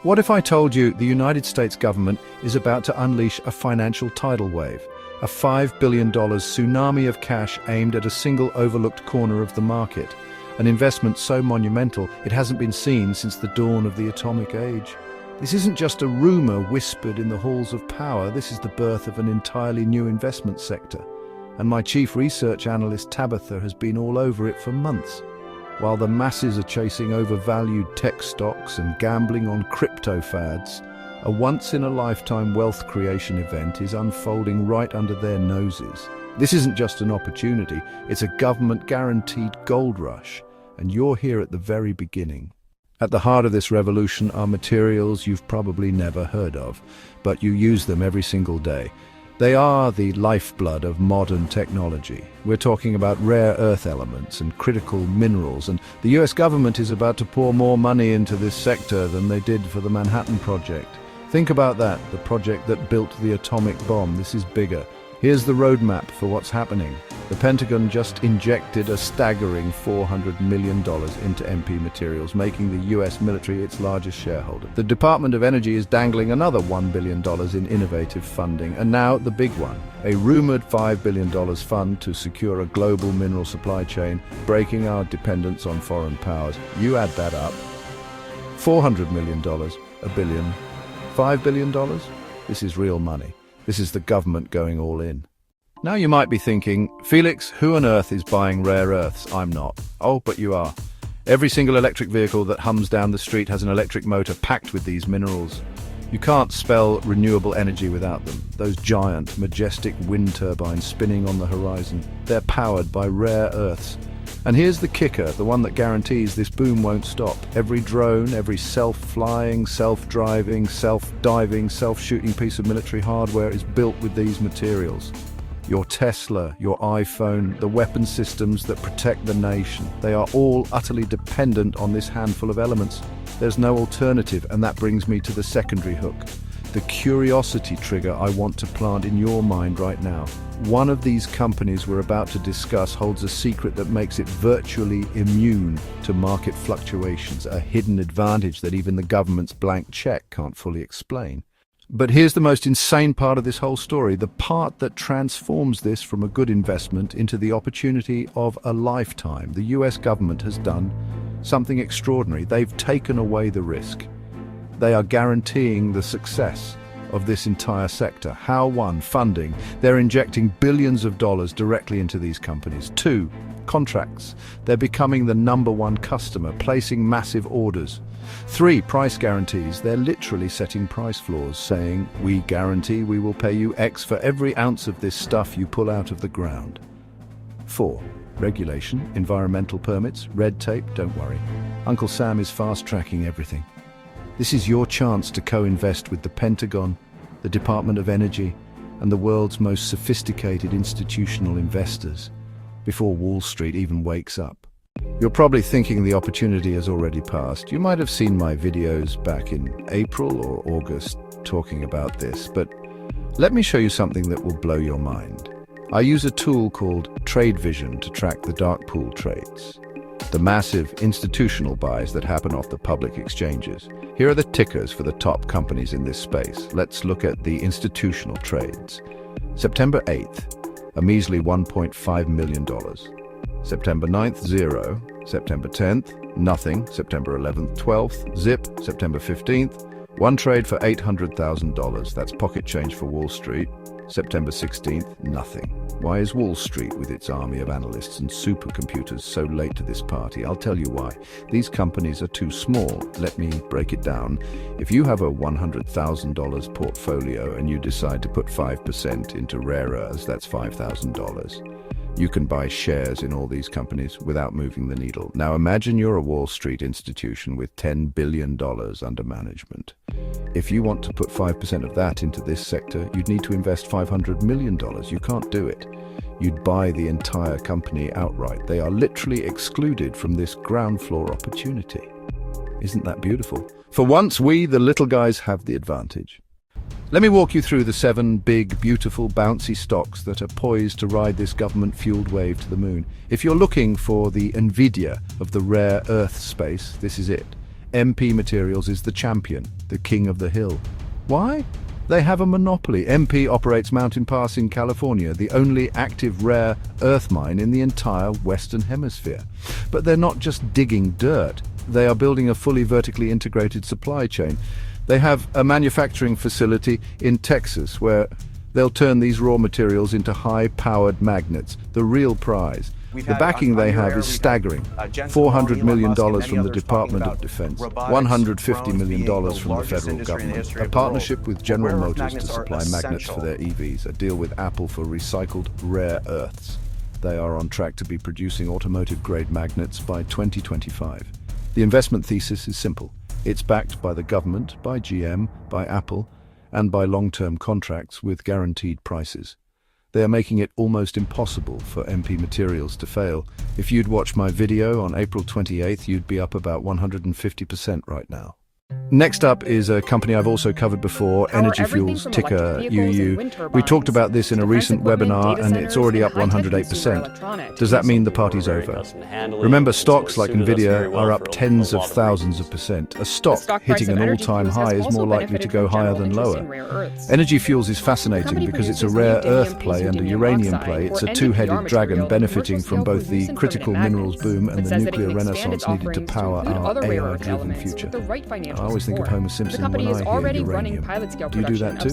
What if I told you the United States government is about to unleash a financial tidal wave, a $5 billion tsunami of cash aimed at a single overlooked corner of the market, an investment so monumental it hasn't been seen since the dawn of the atomic age? This isn't just a rumor whispered in the halls of power, this is the birth of an entirely new investment sector. And my chief research analyst Tabitha has been all over it for months. While the masses are chasing overvalued tech stocks and gambling on crypto fads, a once-in-a-lifetime wealth creation event is unfolding right under their noses. This isn't just an opportunity, it's a government-guaranteed gold rush, and you're here at the very beginning. At the heart of this revolution are materials you've probably never heard of, but you use them every single day. They are the lifeblood of modern technology. We're talking about rare earth elements and critical minerals, and the US government is about to pour more money into this sector than they did for the Manhattan Project. Think about that, the project that built the atomic bomb. This is bigger. Here's the roadmap for what's happening. The Pentagon just injected a staggering $400 million into MP materials, making the US military its largest shareholder. The Department of Energy is dangling another $1 billion in innovative funding. And now the big one, a rumored $5 billion fund to secure a global mineral supply chain, breaking our dependence on foreign powers. You add that up, $400 million, a billion, $5 billion? This is real money. This is the government going all in. Now you might be thinking, Felix, who on earth is buying rare earths? I'm not. Oh, but you are. Every single electric vehicle that hums down the street has an electric motor packed with these minerals. You can't spell renewable energy without them. Those giant, majestic wind turbines spinning on the horizon, they're powered by rare earths. And here's the kicker, the one that guarantees this boom won't stop. Every drone, every self-flying, self-driving, self-diving, self-shooting piece of military hardware is built with these materials. Your Tesla, your iPhone, the weapon systems that protect the nation, they are all utterly dependent on this handful of elements. There's no alternative, and that brings me to the secondary hook. The curiosity trigger I want to plant in your mind right now. One of these companies we're about to discuss holds a secret that makes it virtually immune to market fluctuations, a hidden advantage that even the government's blank check can't fully explain. But here's the most insane part of this whole story, the part that transforms this from a good investment into the opportunity of a lifetime. The US government has done something extraordinary. They've taken away the risk. They are guaranteeing the success of this entire sector. How? One, funding. They're injecting billions of dollars directly into these companies. Two, contracts. They're becoming the #1 customer, placing massive orders. Three, price guarantees. They're literally setting price floors, saying, we guarantee we will pay you X for every ounce of this stuff you pull out of the ground. Four, regulation, environmental permits, red tape, don't worry. Uncle Sam is fast-tracking everything. This is your chance to co-invest with the Pentagon, the Department of Energy, and the world's most sophisticated institutional investors, before Wall Street even wakes up. You're probably thinking the opportunity has already passed. You might have seen my videos back in April or August talking about this, but let me show you something that will blow your mind. I use a tool called Trade Vision to track the dark pool trades, the massive institutional buys that happen off the public exchanges. Here are the tickers for the top companies in this space. Let's look at the institutional trades. September 8th, a measly $1.5 million. September 9th, zero. September 10th, nothing. September 11th, 12th, zip. September 15th, one trade for $800,000. That's pocket change for Wall Street. September 16th, nothing. Why is Wall Street, with its army of analysts and supercomputers, so late to this party? I'll tell you why. These companies are too small. Let me break it down. If you have a $100,000 portfolio and you decide to put 5% into rare earths, that's $5,000. You can buy shares in all these companies without moving the needle. Now imagine you're a Wall Street institution with $10 billion under management. If you want to put 5% of that into this sector, you'd need to invest $500 million. You can't do it. You'd buy the entire company outright. They are literally excluded from this ground floor opportunity. Isn't that beautiful? For once, we, the little guys, have the advantage. Let me walk you through the 7 big, beautiful, bouncy stocks that are poised to ride this government-fueled wave to the moon. If you're looking for the Nvidia of the rare earth space, this is it. MP Materials is the champion. the king of the hill. Why? They have a monopoly. MP operates Mountain Pass in California, the only active rare earth mine in the entire Western Hemisphere. But they're not just digging dirt. They are building a fully vertically integrated supply chain. They have a manufacturing facility in Texas where they'll turn these raw materials into high-powered magnets, the real prize. The backing they have is staggering. $400 million from the Department of Defense, $150 million from the federal government, a partnership with General Motors to supply magnets for their EVs, a deal with Apple for recycled rare earths. They are on track to be producing automotive-grade magnets by 2025. The investment thesis is simple. It's backed by the government, by GM, by Apple, and by long-term contracts with guaranteed prices. They are making it almost impossible for MP Materials to fail. If you'd watched my video on April 28th, you'd be up about 150% right now. Next up is a company I've also covered before, Energy Fuels, ticker UU. We talked about this in a recent webinar and it's already up 108%. Does that mean the party's over? Remember, stocks like Nvidia are up tens of thousands of percent. A stock hitting an all-time high is more likely to go higher than lower. Energy Fuels is fascinating because it's a rare earth play and a uranium play. It's a two-headed dragon benefiting from both the critical minerals boom and the nuclear renaissance needed to power our AI-driven future. I always think of Homer Simpson when I hear uranium. Do you do that too?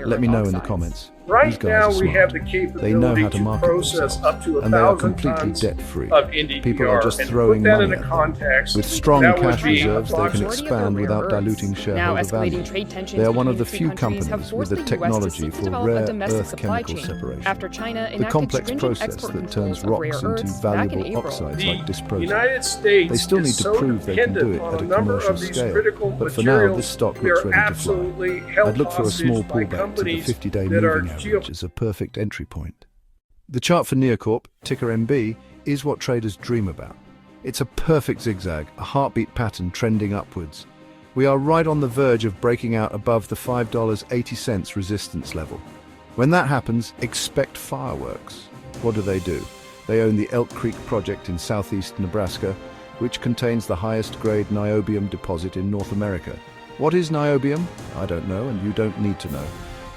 Let me know in the comments. These guys are smart. They know how to market themselves, and they are completely debt-free. People are just throwing money at them. With strong cash reserves, they can expand without diluting shareholder value. They are one of the few companies with the technology for rare earth chemical separation, the complex process that turns rocks into valuable oxides like dysprosium. They still need to prove they can do it at a commercial scale, but for now, this stock looks ready to fly. I'd look for a small pullback to the 50-day moving average as a perfect entry point. The chart for Neocorp, ticker MB, is what traders dream about. It's a perfect zigzag, a heartbeat pattern trending upwards. We are right on the verge of breaking out above the $5.80 resistance level. When that happens, expect fireworks. What do? They own the Elk Creek project in southeast Nebraska, which contains the highest-grade niobium deposit in North America. What is niobium? I don't know, and you don't need to know.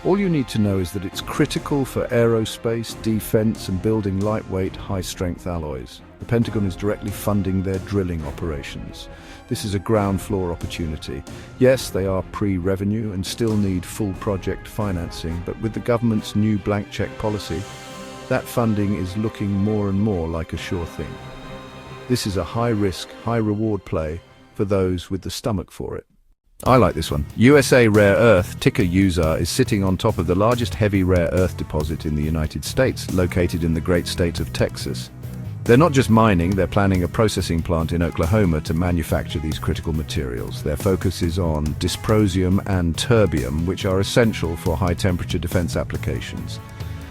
All you need to know is that it's critical for aerospace, defense, and building lightweight, high-strength alloys. The Pentagon is directly funding their drilling operations. This is a ground floor opportunity. Yes, they are pre-revenue and still need full project financing, but with the government's new blank check policy, that funding is looking more and more like a sure thing. This is a high-risk, high-reward play for those with the stomach for it. I like this one. USA Rare Earth, ticker USAR, is sitting on top of the largest heavy rare earth deposit in the United States, located in the great state of Texas. They're not just mining, they're planning a processing plant in Oklahoma to manufacture these critical materials. Their focus is on dysprosium and terbium, which are essential for high-temperature defense applications.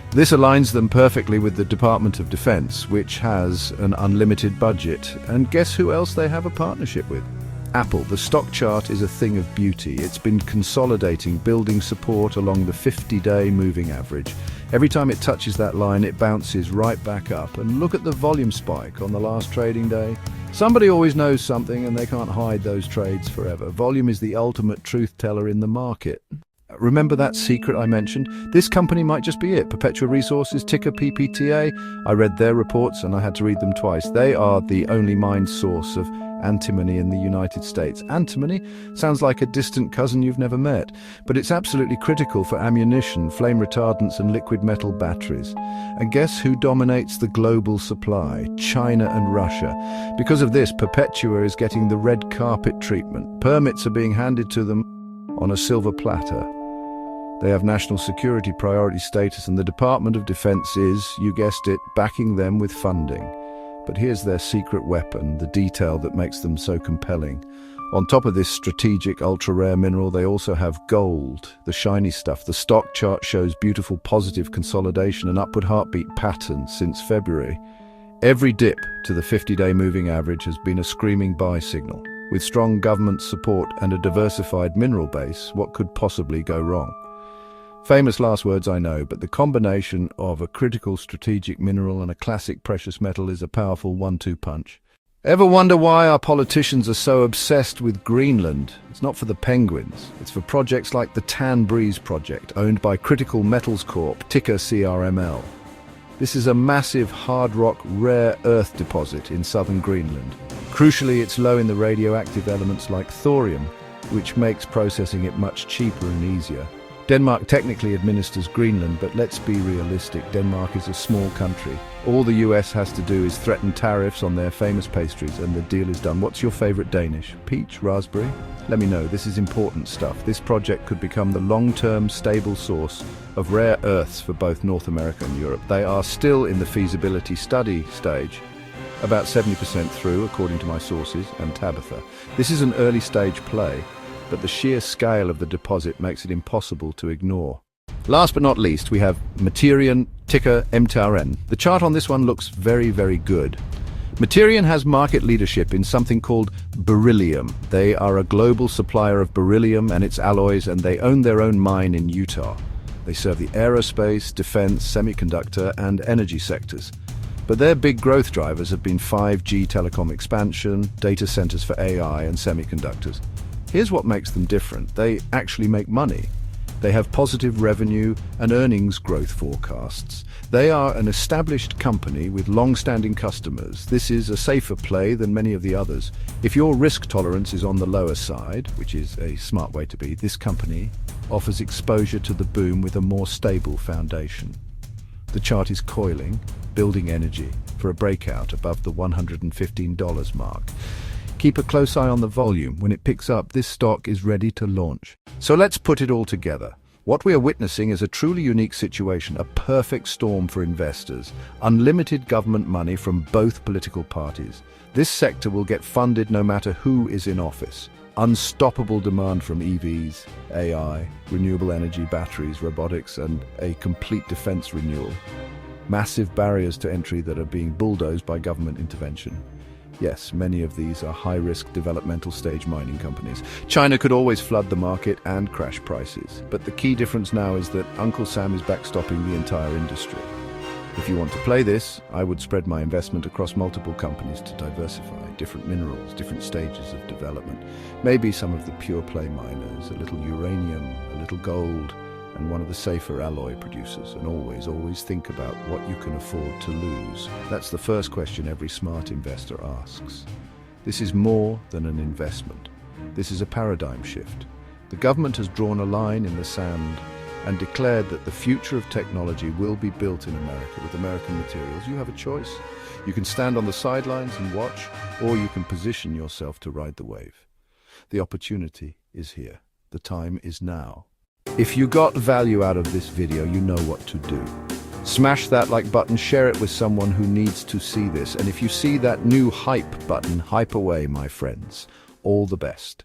This aligns them perfectly with the Department of Defense, which has an unlimited budget. And guess who else they have a partnership with? Apple. The stock chart is a thing of beauty. It's been consolidating, building support along the 50-day moving average. Every time it touches that line, it bounces right back up. And look at the volume spike on the last trading day. Somebody always knows something, and they can't hide those trades forever. Volume is the ultimate truth teller in the market. Remember that secret I mentioned? This company might just be it. Perpetua Resources, ticker PPTA. I read their reports and I had to read them twice. They are the only mined source of antimony in the United States. Antimony sounds like a distant cousin you've never met, but it's absolutely critical for ammunition, flame retardants, and liquid metal batteries. And guess who dominates the global supply? China and Russia. Because of this, Perpetua is getting the red carpet treatment. Permits are being handed to them on a silver platter. They have national security priority status, and the Department of Defense is, you guessed it, backing them with funding. But here's their secret weapon, the detail that makes them so compelling. On top of this strategic ultra-rare mineral, they also have gold, the shiny stuff. The stock chart shows beautiful positive consolidation and upward heartbeat pattern since February. Every dip to the 50-day moving average has been a screaming buy signal. With strong government support and a diversified mineral base, what could possibly go wrong? Famous last words, I know, but the combination of a critical strategic mineral and a classic precious metal is a powerful 1-2 punch. Ever wonder why our politicians are so obsessed with Greenland? It's not for the penguins. It's for projects like the Tan Breeze project, owned by Critical Metals Corp, ticker CRML. This is a massive hard rock rare earth deposit in southern Greenland. Crucially, it's low in the radioactive elements like thorium, which makes processing it much cheaper and easier. Denmark technically administers Greenland, but let's be realistic. Denmark is a small country. All the US has to do is threaten tariffs on their famous pastries and the deal is done. What's your favorite Danish? Peach, raspberry? Let me know. This is important stuff. This project could become the long-term stable source of rare earths for both North America and Europe. They are still in the feasibility study stage, about 70% through, according to my sources and Tabitha. This is an early stage play, but the sheer scale of the deposit makes it impossible to ignore. Last but not least, we have Materion, ticker MTRN. The chart on this one looks very, very good. Materion has market leadership in something called beryllium. They are a global supplier of beryllium and its alloys, and they own their own mine in Utah. They serve the aerospace, defense, semiconductor, and energy sectors. But their big growth drivers have been 5G telecom expansion, data centers for AI, and semiconductors. Here's what makes them different. They actually make money. They have positive revenue and earnings growth forecasts. They are an established company with long-standing customers. This is a safer play than many of the others. If your risk tolerance is on the lower side, which is a smart way to be, this company offers exposure to the boom with a more stable foundation. The chart is coiling, building energy for a breakout above the $115 mark. Keep a close eye on the volume. When it picks up, this stock is ready to launch. So let's put it all together. What we are witnessing is a truly unique situation, a perfect storm for investors, unlimited government money from both political parties. This sector will get funded no matter who is in office. Unstoppable demand from EVs, AI, renewable energy, batteries, robotics, and a complete defense renewal. Massive barriers to entry that are being bulldozed by government intervention. Yes, many of these are high-risk developmental stage mining companies. China could always flood the market and crash prices, but the key difference now is that Uncle Sam is backstopping the entire industry. If you want to play this, I would spread my investment across multiple companies to diversify, different minerals, different stages of development. Maybe some of the pure play miners, a little uranium, a little gold, and one of the safer alloy producers. And always think about what you can afford to lose. That's the first question every smart investor asks. This is more than an investment. This is a paradigm shift. The government has drawn a line in the sand and declared that the future of technology will be built in America with American materials. You have a choice. You can stand on the sidelines and watch, or you can position yourself to ride the wave. The opportunity is here. The time is now. If you got value out of this video, you know what to do. Smash that like button, share it with someone who needs to see this, and if you see that new hype button, hype away, my friends. All the best.